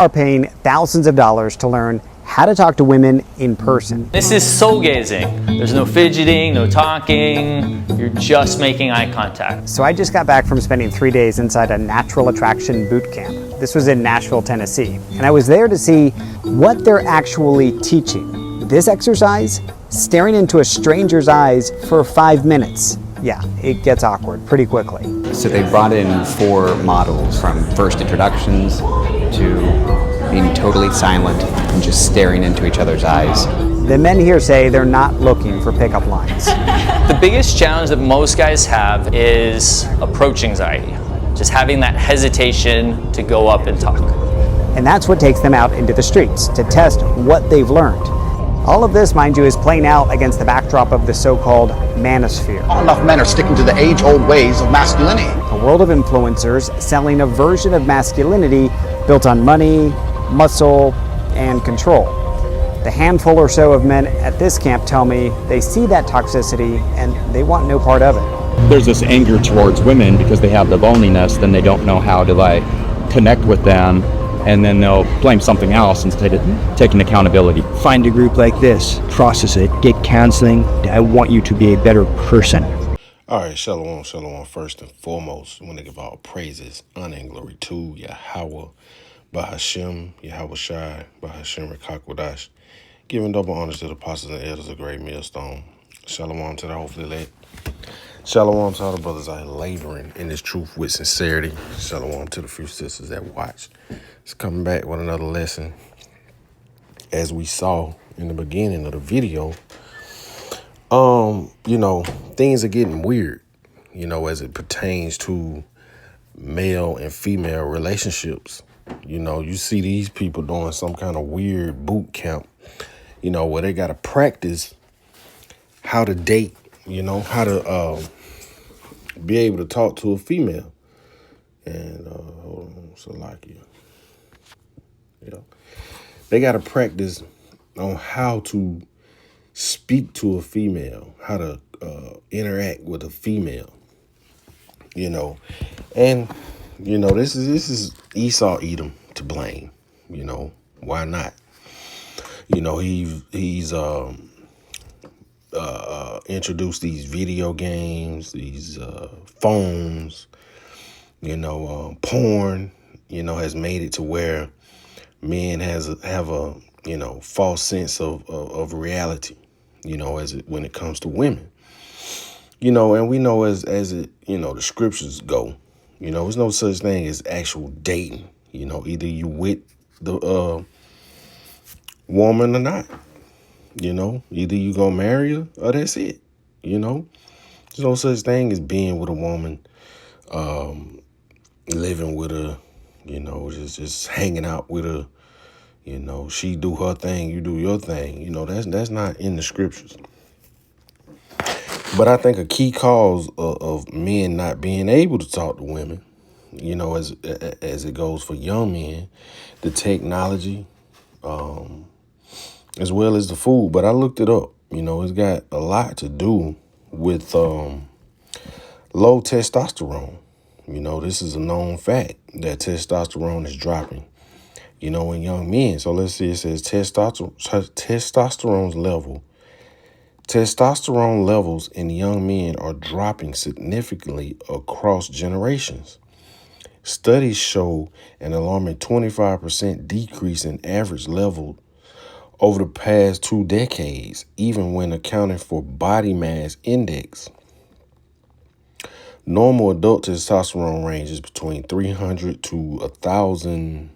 are paying thousands of dollars to learn how to talk to women in person. This is soul gazing. There's no fidgeting, no talking. You're just making eye contact. So I just got back from spending 3 days inside a natural attraction boot camp. This was in Nashville, Tennessee. And I was there to see what they're actually teaching. This exercise, staring into a stranger's eyes for 5 minutes. Yeah, it gets awkward pretty quickly. So they brought in 4 models, from first introductions to being totally silent and just staring into each other's eyes. The men here say they're not looking for pickup lines. The biggest challenge that most guys have is approach anxiety. Just having that hesitation to go up and talk. And that's what takes them out into the streets to test what they've learned. All of this, mind you, is playing out against the backdrop of the so-called manosphere. Not enough men are sticking to the age-old ways of masculinity. A world of influencers selling a version of masculinity built on money, muscle, and control. The handful or so of men at this camp tell me they see that toxicity and they want no part of it. There's this anger towards women because they have the loneliness, then they don't know how to connect with them, and then they'll blame something else instead of taking accountability. Find a group like this, process it, get counseling. I want you to be a better person. All right, shalom, shalom. First and foremost, I want to give all praises, honor, and glory to Yahweh, Bahashem, Yahweh Shai, Bahashem Rekakwadash. Giving double honors to the apostles and elders of Great Millstone. Shalom to the hopefully led. Shalom to all the brothers out laboring in this truth with sincerity. Shalom to the few sisters that watched. It's coming back with another lesson. As we saw in the beginning of the video, things are getting weird, as it pertains to male and female relationships. You see these people doing some kind of weird boot camp, where they got to practice how to date, how to be able to talk to a female. And hold on, Salakia. They got to practice on how to speak to a female, how to interact with a female, and this is Esau Edom to blame. Why not? He's introduced these video games, these phones, porn, has made it to where men have a false sense of reality, when it comes to women, and we know as it, the scriptures go, there's no such thing as actual dating, either you with the woman or not, either you gonna marry her or that's it, there's no such thing as being with a woman, living with her, just hanging out with her, she do her thing, you do your thing, that's not in the scriptures. But I think a key cause of men not being able to talk to women, as it goes for young men, the technology, as well as the food. But I looked it up, it's got a lot to do with low testosterone. This is a known fact that testosterone is dropping, in young men. So let's see, it says testosterone levels in young men are dropping significantly across generations. Studies show an alarming 25% decrease in average level over the past 2 decades, even when accounting for body mass index. Normal adult testosterone ranges between 300 to 1,000.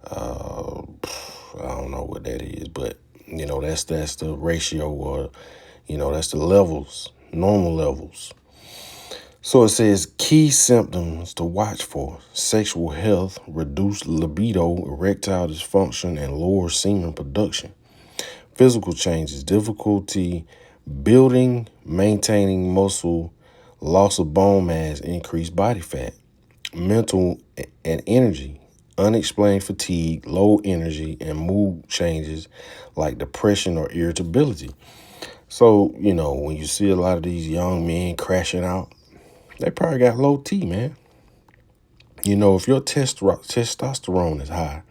I don't know what that is, but that's the ratio, or that's the levels, normal levels. So it says key symptoms to watch for: sexual health, reduced libido, erectile dysfunction, and lower semen production. Physical changes: difficulty building, maintaining muscle, loss of bone mass, increased body fat. Mental and energy: unexplained fatigue, low energy, and mood changes like depression or irritability. So, when you see a lot of these young men crashing out, they probably got low T, man. If your testosterone is high,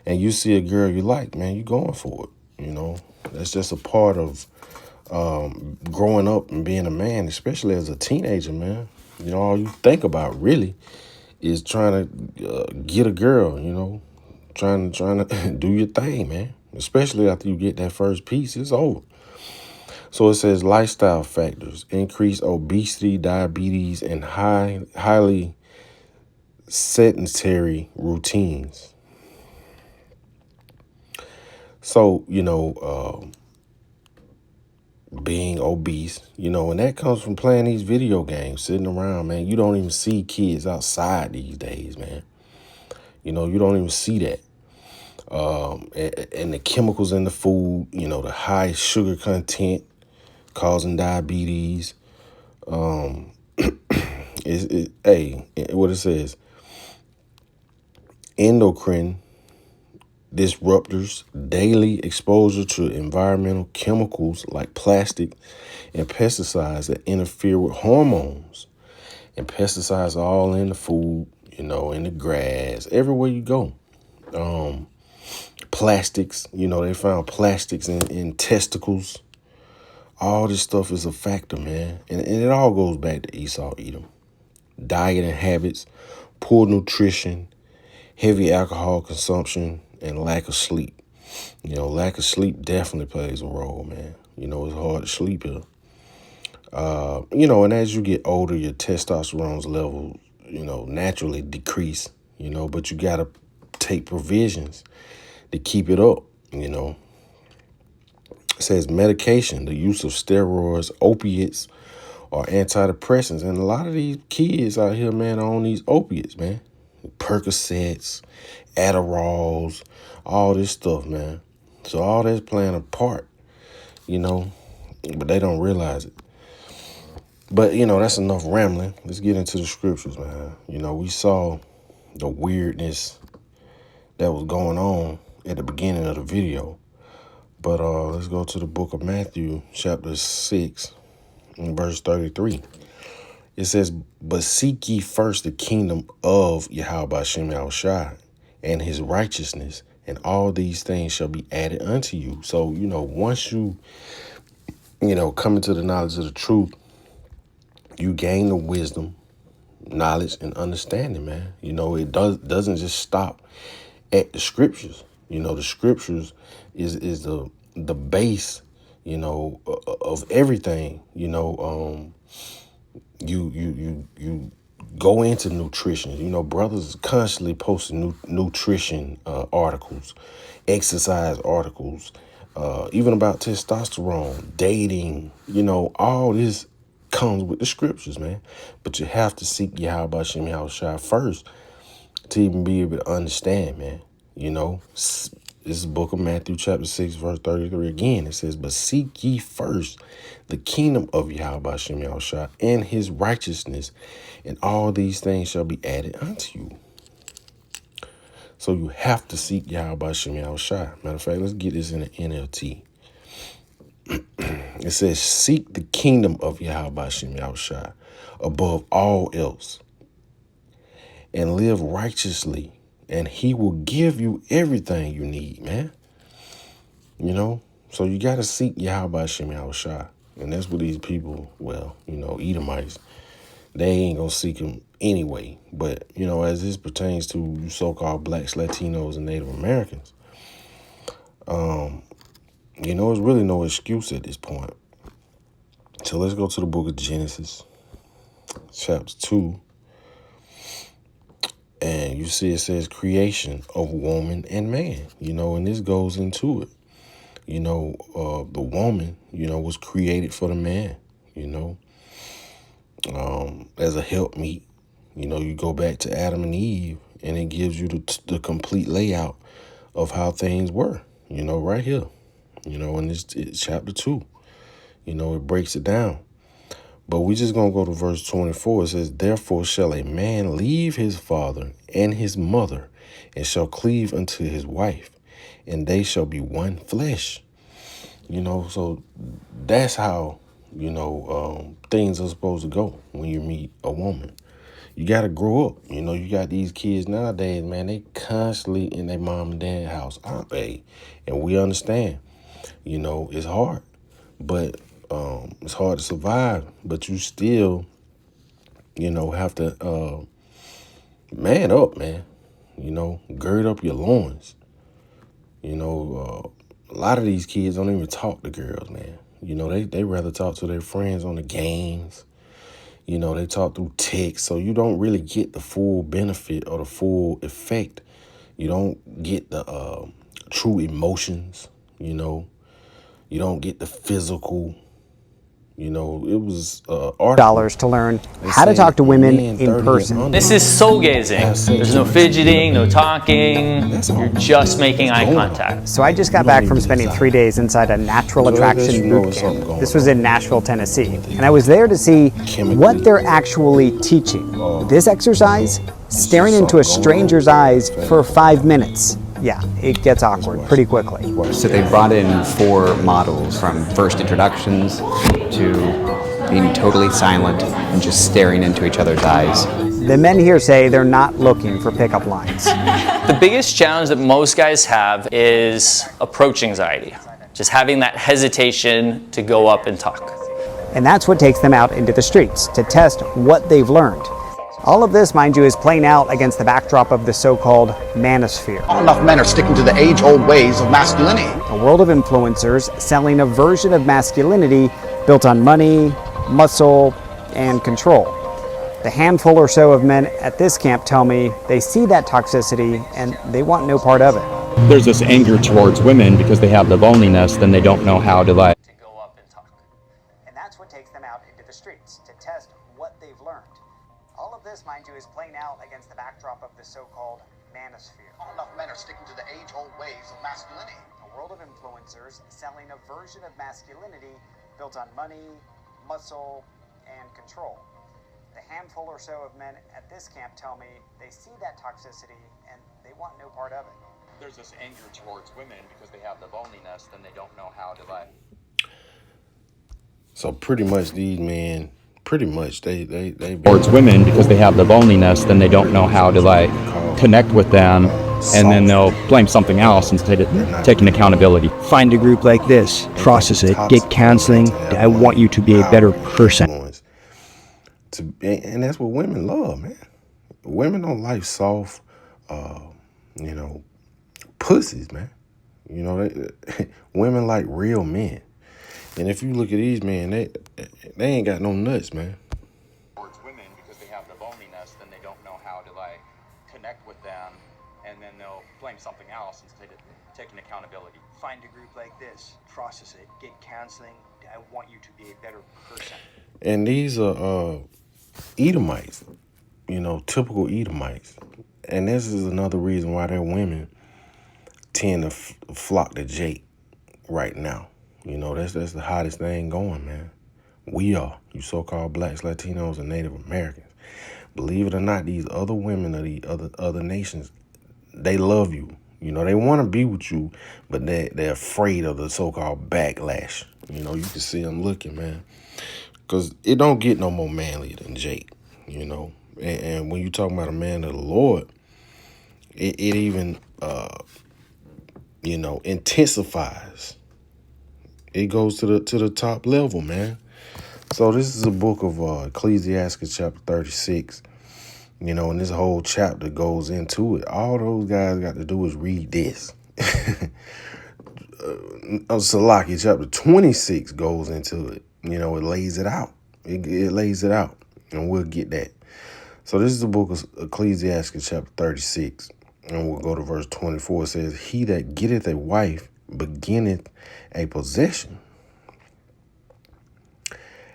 and you see a girl you like, man, you going for it. You know, that's just a part of growing up and being a man, especially as a teenager, man. You know, all you think about really is trying to get a girl, you know, trying to do your thing, man. Especially after you get that first piece, it's over. So it says lifestyle factors, increased obesity, diabetes, and highly sedentary routines. So, you know, being obese, you know, and that comes from playing these video games, sitting around, man. You don't even see kids outside these days, man. You know, you don't even see that. And the chemicals in the food, you know, the high sugar content causing diabetes. What it says, endocrine disruptors, daily exposure to environmental chemicals like plastic and pesticides that interfere with hormones. And pesticides are all in the food, you know, in the grass, everywhere you go. Plastics, you know, they found plastics in testicles. All this stuff is a factor, man. And it all goes back to Esau, Edom. Diet and habits, poor nutrition, heavy alcohol consumption, and lack of sleep. You know, lack of sleep definitely plays a role, man. You know, it's hard to sleep here. You know, and as you get older, your testosterone levels, you know, naturally decrease, you know, but you got to take provisions to keep it up, you know. It says medication, the use of steroids, opiates, or antidepressants. And a lot of these kids out here, man, are on these opiates, man. Percocets, Adderalls, all this stuff, man. So all that's playing a part, you know, but they don't realize it. But, you know, that's enough rambling. Let's get into the scriptures, man. You know, we saw the weirdness that was going on at the beginning of the video. But let's go to the book of Matthew, chapter 6, and verse 33. It says, but seek ye first the kingdom of Yahweh Shem Yahushua and his righteousness, and all these things shall be added unto you. So, you know, once you know, come into the knowledge of the truth, you gain the wisdom, knowledge, and understanding, man. You know, it doesn't just stop at the scriptures. You know, the scriptures is the base, you know, of everything. You know, you go into nutrition. You know, brothers constantly posting nutrition articles, exercise articles, even about testosterone, dating. You know, all this comes with the scriptures, man. But you have to seek Yahweh Shem Yahushua first to even be able to understand, man. You know, this is the book of Matthew, chapter 6, verse 33 again. It says, but seek ye first the kingdom of Yahweh Shem Yahushua and his righteousness, and all these things shall be added unto you. So you have to seek Yahweh Shem Yahushua. Matter of fact, let's get this in the NLT. It says, seek the kingdom of Yahweh Shem Yahushua above all else, and live righteously, and he will give you everything you need, man. You know, so you got to seek Yahweh Shem Yahushua. And that's what these people, well, you know, Edomites, they ain't going to seek him anyway. But, you know, as this pertains to you so-called blacks, Latinos, and Native Americans, you know, there's really no excuse at this point. So let's go to the book of Genesis, chapter 2. And you see it says creation of woman and man, you know, and this goes into it. You know, the woman, you know, was created for the man, you know, as a helpmeet. You know, you go back to Adam and Eve and it gives you the complete layout of how things were, you know, right here, you know, and it's chapter 2, you know, it breaks it down. But we just going to go to verse 24. It says, therefore shall a man leave his father and his mother, and shall cleave unto his wife, and they shall be one flesh. You know, so that's how, you know, things are supposed to go when you meet a woman. you got to grow up. You know, you got these kids nowadays, man, they constantly in their mom and dad house, aren't they? And we understand, you know, it's hard, but it's hard to survive, but you still, you know, have to man up, man. You know, gird up your loins. You know, a lot of these kids don't even talk to girls, man. You know, they rather talk to their friends on the games. You know, they talk through text, so you don't really get the full benefit or the full effect. You don't get the true emotions, you know. You don't get the physical. You know, it was dollars to learn how to talk to women in person. This is soul gazing. There's no fidgeting, no talking. You're just making eye contact. So I just got back from spending 3 days inside a natural attraction boot camp. This was in Nashville, Tennessee. And I was there to see what they're actually teaching. This exercise, staring into a stranger's eyes for 5 minutes. Yeah, it gets awkward pretty quickly. So they brought in 4 models from first introductions to being totally silent and just staring into each other's eyes. The men here say they're not looking for pickup lines. The biggest challenge that most guys have is approach anxiety. Just having that hesitation to go up and talk. And that's what takes them out into the streets to test what they've learned. All of this, mind you, is playing out against the backdrop of the so-called manosphere. Not enough men are sticking to the age-old ways of masculinity. A world of influencers selling a version of masculinity built on money, muscle, and control. The handful or so of men at this camp tell me they see that toxicity and they want no part of it. There's this anger towards women because they have the loneliness, then they don't know how to like. To go up and talk. And that's what takes them out into the streets to test what they've learned. All of this, mind you, is playing out against the backdrop of the so-called manosphere. Not enough men are sticking to the age-old ways of masculinity. A world of influencers selling a version of masculinity built on money, muscle, and control. The handful or so of men at this camp tell me they see that toxicity and they want no part of it. There's this anger towards women because they have the loneliness, then they don't know how to like. So pretty much these men, they Towards women because they have the loneliness, then they don't know how to like connect with them, and then they'll blame something else instead of taking accountability. Find a group like this, process it, get counseling. I want you to be a better person. And that's what women love, man. Women don't like soft, you know, pussies, man. You know, women like real men. And if you look at these men, they ain't got no nuts, man. Towards women because they have the loneliness, then they don't know how to like connect with them, and then they'll blame something else instead of taking accountability. Find a group like this, process it, get counseling. I want you to be a better person. And these are Edomites, you know, typical Edomites. And this is another reason why their women tend to flock to Jake right now. You know, that's the hottest thing going, man. We are, you so-called blacks, Latinos, and Native Americans. Believe it or not, these other women of the other nations, they love you. You know, they want to be with you, but they're afraid of the so-called backlash. You know, you can see them looking, man. Because it don't get no more manly than Jake, you know. And when you talk about a man of the Lord, it even, you know, intensifies. It goes to the top level, man. So this is a book of Ecclesiastes chapter 36, you know, and this whole chapter goes into it. All those guys got to do is read this. Salaki chapter 26 goes into it. You know, it lays it out. It lays it out, and we'll get that. So this is the book of Ecclesiastes chapter 36, and we'll go to verse 24. It says, "He that getteth a wife beginneth a possession,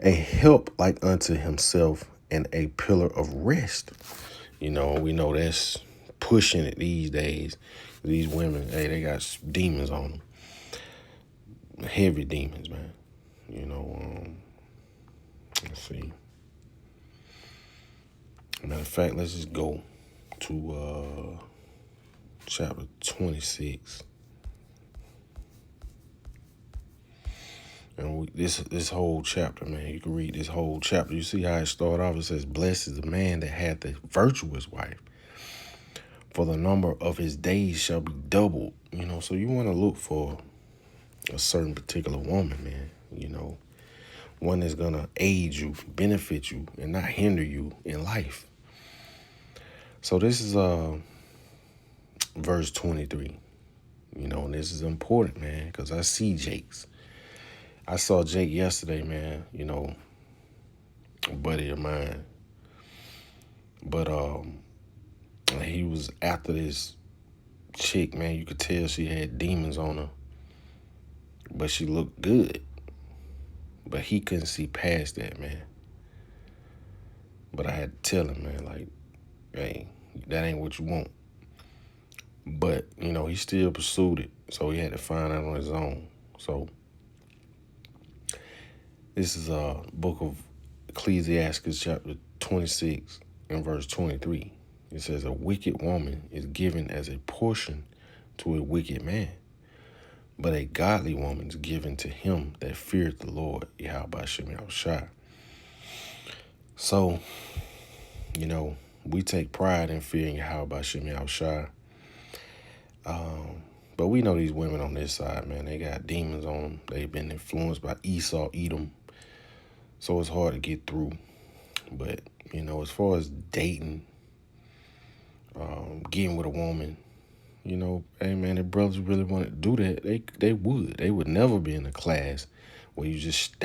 a help like unto himself, and a pillar of rest." You know, we know that's pushing it these days. These women, hey, they got demons on them. Heavy demons, man. You know, let's see. Matter of fact, let's just go to chapter 26. And this whole chapter, man, you can read this whole chapter. You see how it started off? It says, "Blessed is the man that hath the virtuous wife, for the number of his days shall be doubled." You know, so you want to look for a certain particular woman, man. You know, one that's gonna aid you, benefit you, and not hinder you in life. So this is verse 23. You know, and this is important, man, because I see Jake's. I saw Jake yesterday, man, you know, a buddy of mine. But he was after this chick, man. You could tell she had demons on her, but she looked good. But he couldn't see past that, man. But I had to tell him, man, like, hey, that ain't what you want. But, you know, he still pursued it, so he had to find out on his own. So this is a book of Ecclesiastes chapter 26 and verse 23. It says, "A wicked woman is given as a portion to a wicked man, but a godly woman is given to him that feareth the Lord, Yahweh Shem Yahushua." So, you know, we take pride in fearing Yahweh Shem Yahushua. But we know these women on this side, man, they got demons on them. They've been influenced by Esau, Edom. So it's hard to get through. But, you know, as far as dating, getting with a woman, you know, hey, man, if brothers really wanted to do that, they would. They would never be in a class where you just